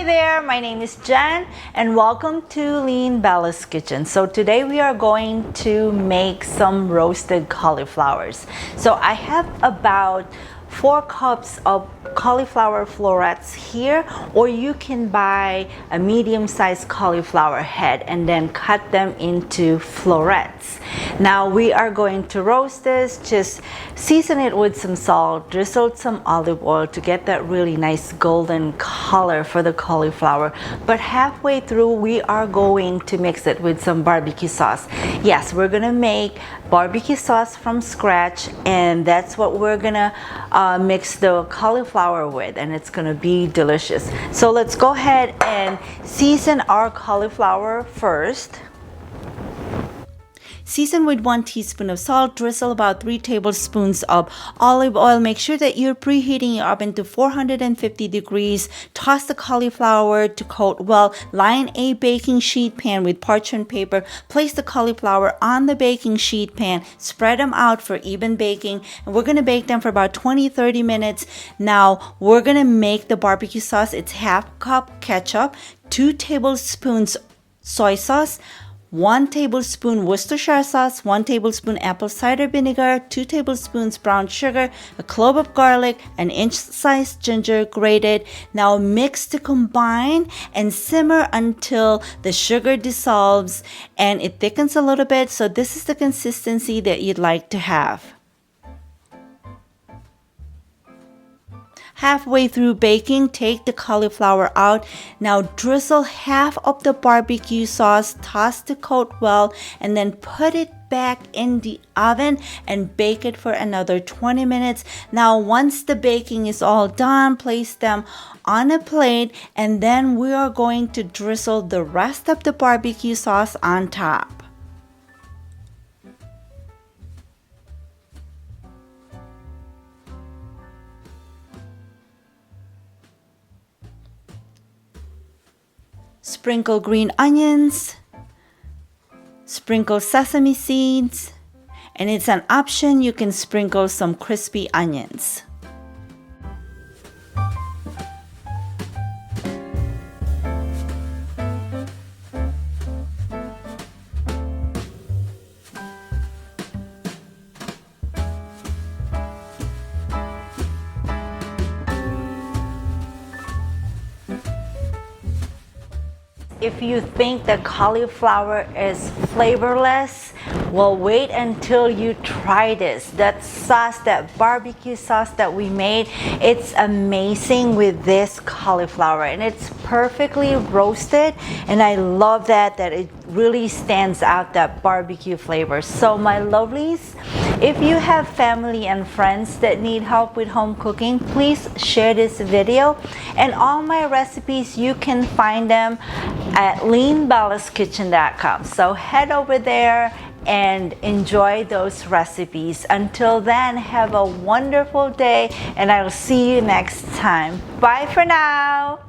Hi there, my name is Jen and welcome to Lean Bella's Kitchen. So today we are going to make some roasted cauliflowers. So I have about 4 cups of cauliflower florets here, or you can buy a medium-sized cauliflower head and then cut them into florets. Now we are going to roast this. Just season it with some salt, drizzle some olive oil to get that really nice golden color for the cauliflower. But halfway through we are going to mix it with some barbecue sauce. Yes, we're gonna make barbecue sauce from scratch, and that's what we're gonna mix the cauliflower with, and it's gonna be delicious. So let's go ahead and season our cauliflower first. Season with 1 teaspoon of salt, drizzle about 3 tablespoons of olive oil. Make sure that you're preheating your oven to 450 degrees. Toss the cauliflower to coat well. Line a baking sheet pan with parchment paper. Place the cauliflower on the baking sheet pan. Spread them out for even baking. And we're gonna bake them for about 20-30 minutes. Now we're gonna make the barbecue sauce. It's half cup ketchup, 2 tablespoons soy sauce, 1 tablespoon Worcestershire sauce, 1 tablespoon apple cider vinegar, 2 tablespoons brown sugar, a clove of garlic, an inch-sized ginger grated. Now mix to combine and simmer until the sugar dissolves and it thickens a little bit. So this is the consistency that you'd like to have. Halfway through baking, take the cauliflower out. Now drizzle half of the barbecue sauce, toss to coat well, and then put it back in the oven and bake it for another 20 minutes. Now once the baking is all done, place them on a plate, and then we are going to drizzle the rest of the barbecue sauce on top. Sprinkle green onions, sprinkle sesame seeds, and it's an option, you can sprinkle some crispy onions. If you think that cauliflower is flavorless, well, wait until you try this. That sauce, that barbecue sauce that we made, it's amazing with this cauliflower, and it's perfectly roasted, and I love that it really stands out, that barbecue flavor. So my lovelies, if you have family and friends that need help with home cooking, please share this video. And all my recipes, you can find them at leanbellaskitchen.com. So head over there and enjoy those recipes. Until then, have a wonderful day, and I will see you next time. Bye for now.